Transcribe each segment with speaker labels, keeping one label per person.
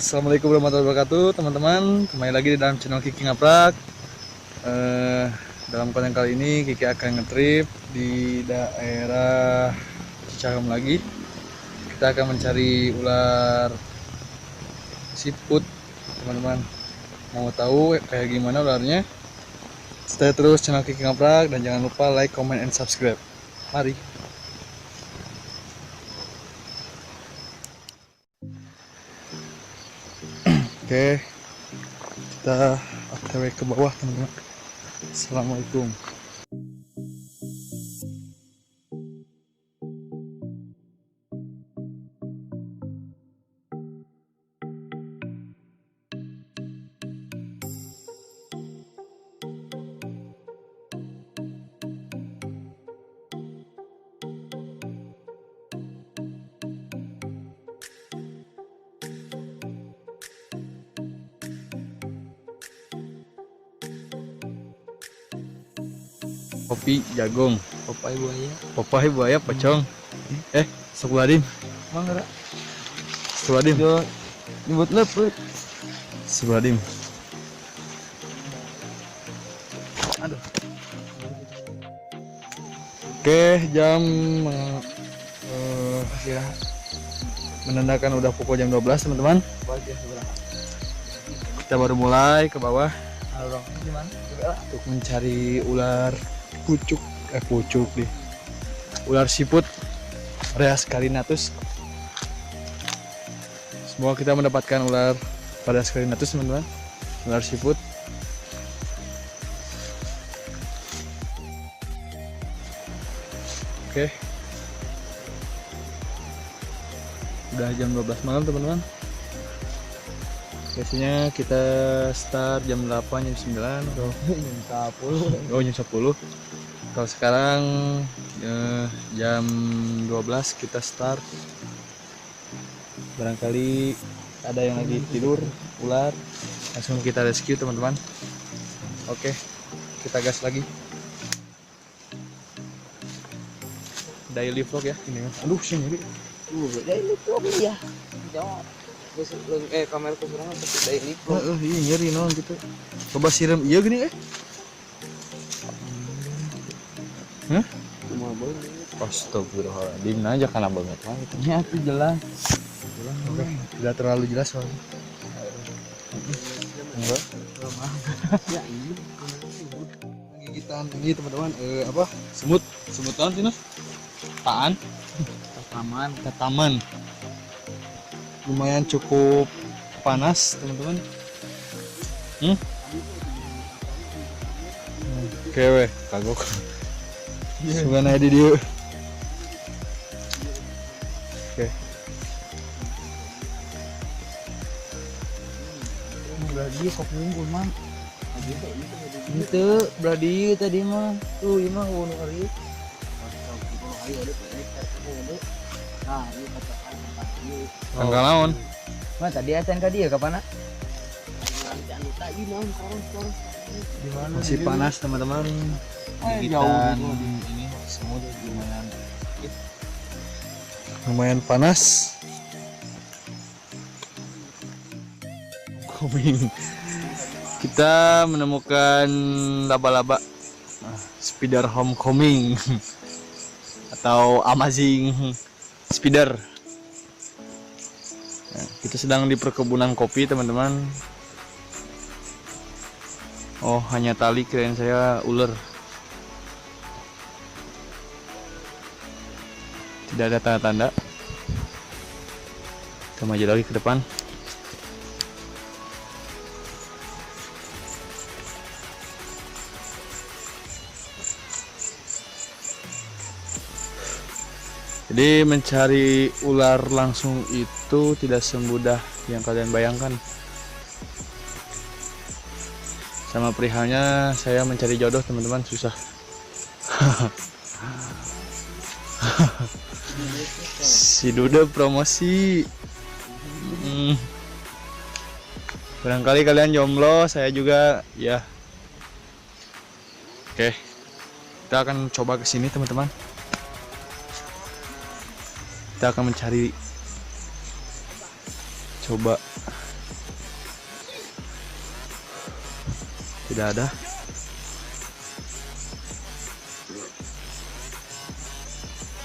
Speaker 1: Assalamualaikum warahmatullahi wabarakatuh, teman-teman. Kembali lagi di dalam channel Kiki Ngaprak. Dalam konten kali ini Kiki akan ngetrip di daerah Cicahem lagi. Kita akan mencari ular siput, teman-teman. Mau tahu kayak gimana ularnya? Stay terus channel Kiki Ngaprak dan jangan lupa like, comment, and subscribe. Mari. Oke, kita OTW ke bawah, teman-teman. Assalamualaikum. Kopi jagung, Popeye buaya pocong. Sebuladim.
Speaker 2: Mangga
Speaker 1: Sebuladim.
Speaker 2: yo nyebut lepet.
Speaker 1: Sebuladim. Aduh. Oke, jam menandakan udah pukul jam 12, teman-teman. Kita baru mulai ke bawah
Speaker 2: Gimana?
Speaker 1: untuk mencari ular pucuk deh. Ular siput Reas carinatus. Semoga kita mendapatkan ular Reas carinatus, teman-teman. Ular siput. Oke. Udah jam 12 malam, teman-teman. Biasanya kita start jam 8, jam 9 atau jam 10. Kalau sekarang jam 12 kita start. Barangkali ada yang lagi tidur, ular. Langsung kita rescue, teman-teman. Oke, kita gas lagi. Daily vlog ya ini. Aduh, sini.
Speaker 2: Daily vlog ya. Jawab. Kamera kesurangan tapi daily vlog.
Speaker 1: Iya nyeri non gitu. Coba siram iya gini Hah?
Speaker 2: Cuma boleh.
Speaker 1: Astagfirullahaladzim, aja karena banget banget.
Speaker 2: Ya itu jelas.
Speaker 1: Oke, tidak terlalu jelas soalnya. Enggak.
Speaker 2: Ya ini
Speaker 1: Gigitan ini, teman-teman. Apa? Semutan sih, Nas? Taan? Ketaman. Lumayan cukup panas, teman-teman. Oke, kagok. Sugan aja di dia. Oke.
Speaker 2: berarti kok ngumpul man. Itu berarti tadi mah. Tuh, ini mah gunung hari. Nah, ini katakan
Speaker 1: Tanggal naon?
Speaker 2: Mas tadi SNK dia kapan?
Speaker 1: Masih panas, teman-teman. Gigitan ini semut lumayan panas. Kita menemukan laba-laba spider homecoming atau amazing spider. Nah, kita sedang di perkebunan kopi, teman-teman. Oh, hanya tali, kirain saya ular. Tidak ada tanda-tanda. Kita maju lagi ke depan. Jadi mencari ular langsung itu tidak semudah yang kalian bayangkan. Sama perihalnya saya mencari jodoh, teman-teman, susah. Si Duda promosi. Barangkali kalian jomblo, saya juga ya. Oke. Kita akan coba ke sini, teman-teman. Kita akan mencari, coba tidak ada.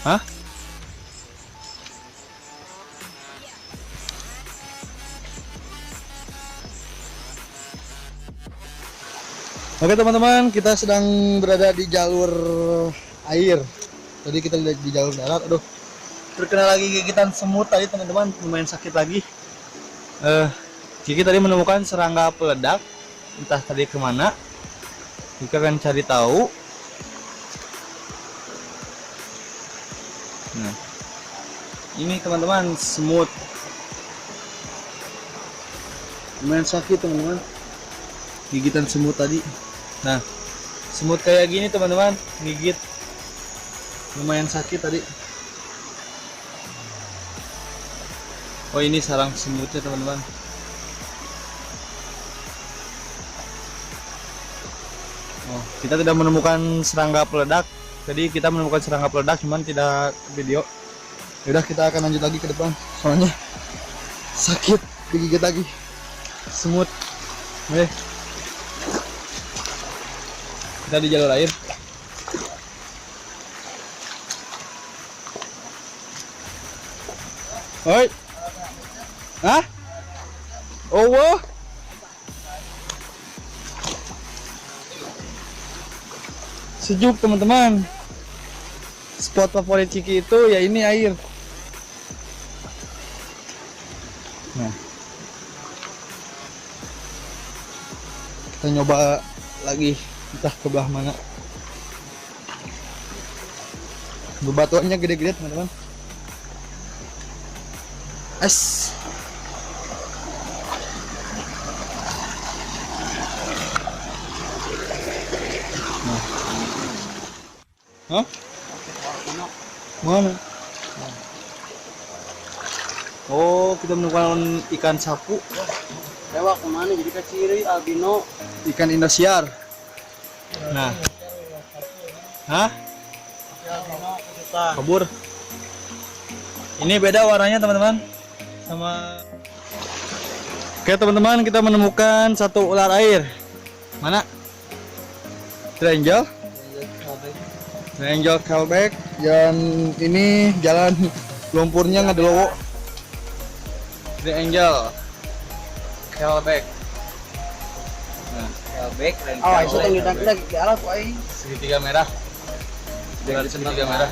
Speaker 1: Hah? Oke teman-teman, kita sedang berada di jalur air. Tadi kita lihat di jalur darat. Aduh, terkena lagi gigitan semut tadi teman-teman, lumayan sakit lagi. Kiki tadi menemukan serangga peledak, entah tadi kemana. Kita akan cari tahu. Nah, ini teman-teman semut, lumayan sakit teman-teman, gigitan semut tadi. Nah, semut kayak gini teman-teman, gigit lumayan sakit tadi. Oh, ini sarang semutnya teman-teman. Oh, kita tidak menemukan serangga peledak. Jadi kita menemukan serangga peledak, cuman tidak video. Yaudah, kita akan lanjut lagi ke depan. Soalnya sakit, digigit lagi semut. Kita di jalur air. Oi. Hah? Oh, wow. Sejuk teman-teman. Spot favorit Kiki itu ya ini air. Nah, kita nyoba lagi, entah ke belah mana. Bebatuannya gede-gede teman-teman. Es. Nah. Hah? Mana? Oh, kita menemukan ikan sapu.
Speaker 2: Lewat kemana jadi kaciri albino.
Speaker 1: Ikan Indosiar. Nah. Hah? Kabur. Ini beda warnanya teman-teman sama. Oke teman-teman, kita menemukan satu ular air. Mana? Triangle callback. Dan ini jalan lumpurnya ngedelowo. Triangle callback. Nah,
Speaker 2: Callback.
Speaker 1: oh,
Speaker 2: itu tenggelam lagi ke arah
Speaker 1: segitiga merah. Dengan segitiga merah.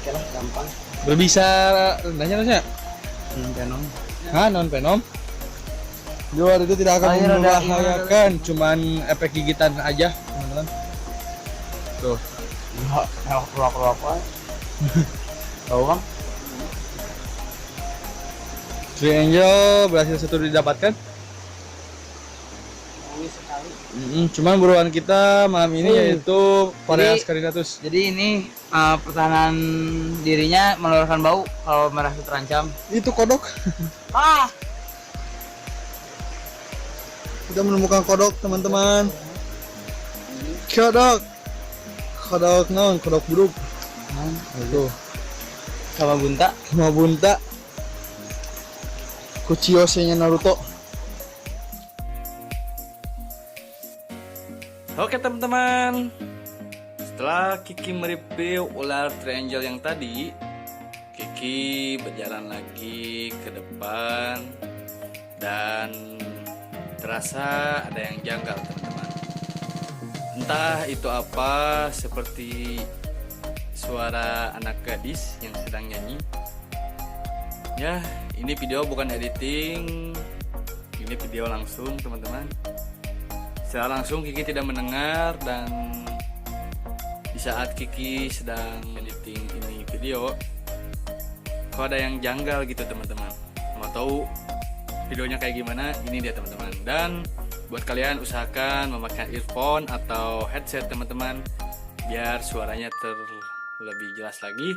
Speaker 2: Kalah gampang.
Speaker 1: Berbisa rendahnya rasanya?
Speaker 2: Venom.
Speaker 1: Hah, non venom? Luar itu tidak akan membahayakan, cuman efek gigitan aja, teman-teman. Tuh.
Speaker 2: Keluar apa? Tahu bang?
Speaker 1: Triangle berhasil satu didapatkan. Cuman buruan kita malam ini yaitu Phoreas carinatus.
Speaker 2: Jadi ini pertahanan dirinya mengeluarkan bau kalau merasa terancam.
Speaker 1: Itu kodok. Kita menemukan kodok teman-teman. Kodok non, kodok buruk. Itu.
Speaker 2: Sama
Speaker 1: bunta. Kuchiyose-nya Naruto. Oke teman-teman, setelah Kiki mereview ular triangle yang tadi, Kiki berjalan lagi ke depan dan terasa ada yang janggal teman-teman. Entah itu apa, seperti suara anak gadis yang sedang nyanyi. Ya, ini video bukan editing, ini video langsung teman-teman. Secara langsung Kiki tidak mendengar, dan di saat Kiki sedang editing ini video, kok ada yang janggal gitu teman-teman. Mau tahu videonya kayak gimana? Ini dia teman-teman. Dan buat kalian usahakan memakai earphone atau headset teman-teman, biar suaranya lebih jelas lagi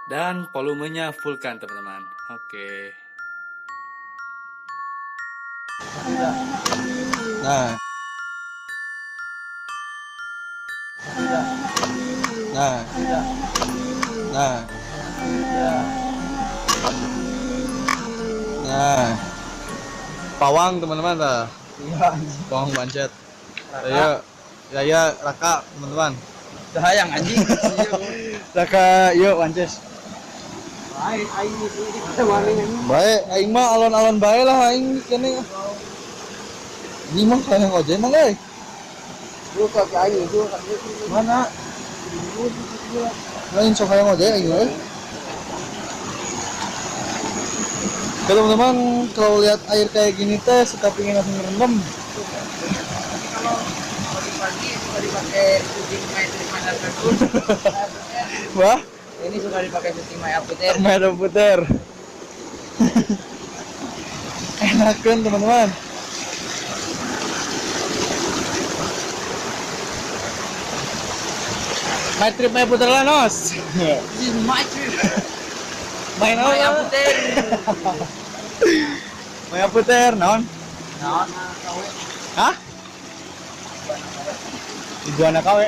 Speaker 1: dan volumenya full kan teman-teman. Oke. Nah. Pawang teman-teman lah. Pawang bancet. Yaya Raka teman-teman.
Speaker 2: Sayang anjing.
Speaker 1: Raka yuk Wances. Baik, aing mah alon-alon bae lah aing kene. Ini mah sayang ojek mah euy.
Speaker 2: Lu kaki aing itu
Speaker 1: Mana? Lain sok hayang ojek aing euy. Oke teman-teman, kalau lihat air kayak gini teh suka pingin langsung ngerendam.
Speaker 2: pagi suka dipakai syuting main mana terus.
Speaker 1: Wah,
Speaker 2: Ini suka dipakai syuting main apotek.
Speaker 1: merah puter. Enakan teman-teman. Main trip main puter lah nos.
Speaker 2: This is my trip.
Speaker 1: Main
Speaker 2: Main
Speaker 1: apa?
Speaker 2: apotek.
Speaker 1: Main puter, non?
Speaker 2: Nah, kau
Speaker 1: Hah? Iguana kawe.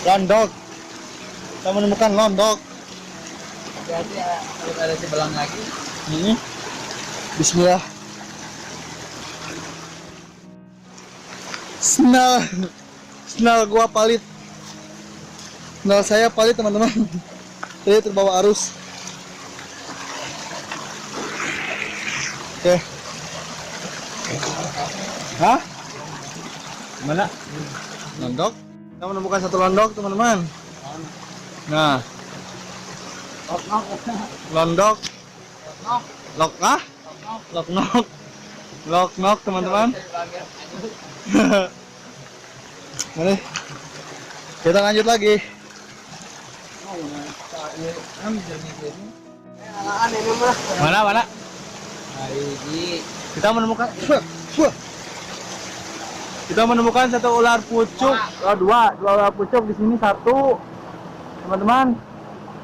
Speaker 1: Londok. Kita menemukan londok.
Speaker 2: hati-hati ya kalau ada si belang lagi.
Speaker 1: Ini. Bismillah. Snal gua palit. Snal saya palit teman-teman. Tadi terbawa arus. Oke. Hah? Mana? Londok. Kita menemukan satu londok teman-teman. Nah, londok. Lok ah? Lok nok. Lok nok teman-teman. Mari. Kita lanjut lagi. Mana? Kita menemukan satu ular pucuk. Oh, dua ular pucuk di sini satu, teman-teman.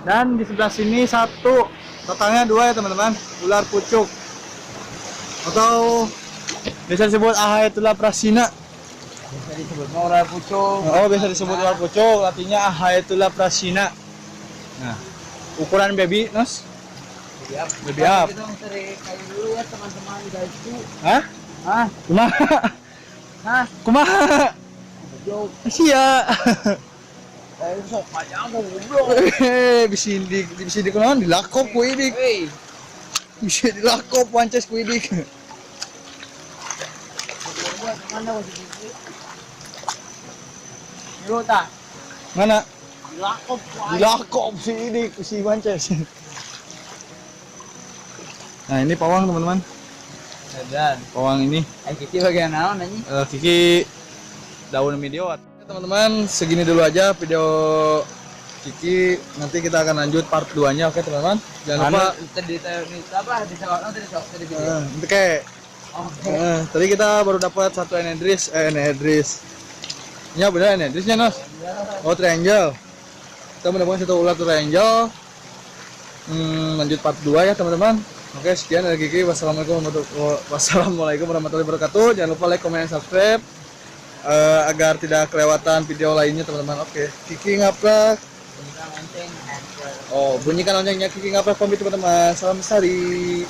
Speaker 1: Dan di sebelah sini satu. Totalnya dua ya teman-teman. Ular pucuk. Atau biasa disebut Ahaetulah Prasina.
Speaker 2: Bisa disebut ular pucuk.
Speaker 1: Oh, biasa disebut ular pucuk. Artinya Ahaetulah Prasina. Nah, ukuran baby, Nos? Baby up.
Speaker 2: Kita mencari kayu dulu ya teman-teman guys itu.
Speaker 1: Hah?
Speaker 2: Hah?
Speaker 1: Kumaha?
Speaker 2: Hah?
Speaker 1: Kumaha?
Speaker 2: Jauh.
Speaker 1: Sia.
Speaker 2: Kayu sok panjang mau goblok.
Speaker 1: Bisa dikunaon dilakop ku idik.
Speaker 2: Hei.
Speaker 1: Bisa dilakop Wances ku idik.
Speaker 2: Buat mana posisi? Lu tak?
Speaker 1: Mana?
Speaker 2: Dilakop.
Speaker 1: Dilakop si idik si Wances. Nah, ini pawang teman-teman.
Speaker 2: Dan
Speaker 1: Pawang ini
Speaker 2: Kiki bagian naon anjing?
Speaker 1: Kiki daun video. Teman-teman, segini dulu aja video Kiki. Nanti kita akan lanjut part 2-nya. Oke, teman-teman. Jangan lupa
Speaker 2: tadi apa di sawah tadi video.
Speaker 1: oke. Tadi kita baru dapat satu enedris. Ya benar enedrisnya, Nos. Oh, triangle. Kita mendapatkan satu ular triangle. Lanjut part 2 ya, teman-teman. Oke, sekian dari Kiki. Wassalamualaikum warahmatullahi wabarakatuh. Jangan lupa like, comment, dan subscribe agar tidak kelewatan video lainnya, teman-teman. Oke, Kiki ngaprak.
Speaker 2: Bunyikan lonceng.
Speaker 1: Oh, bunyikan loncengnya. Kiki ngaprak pamit, teman-teman. Salam sari.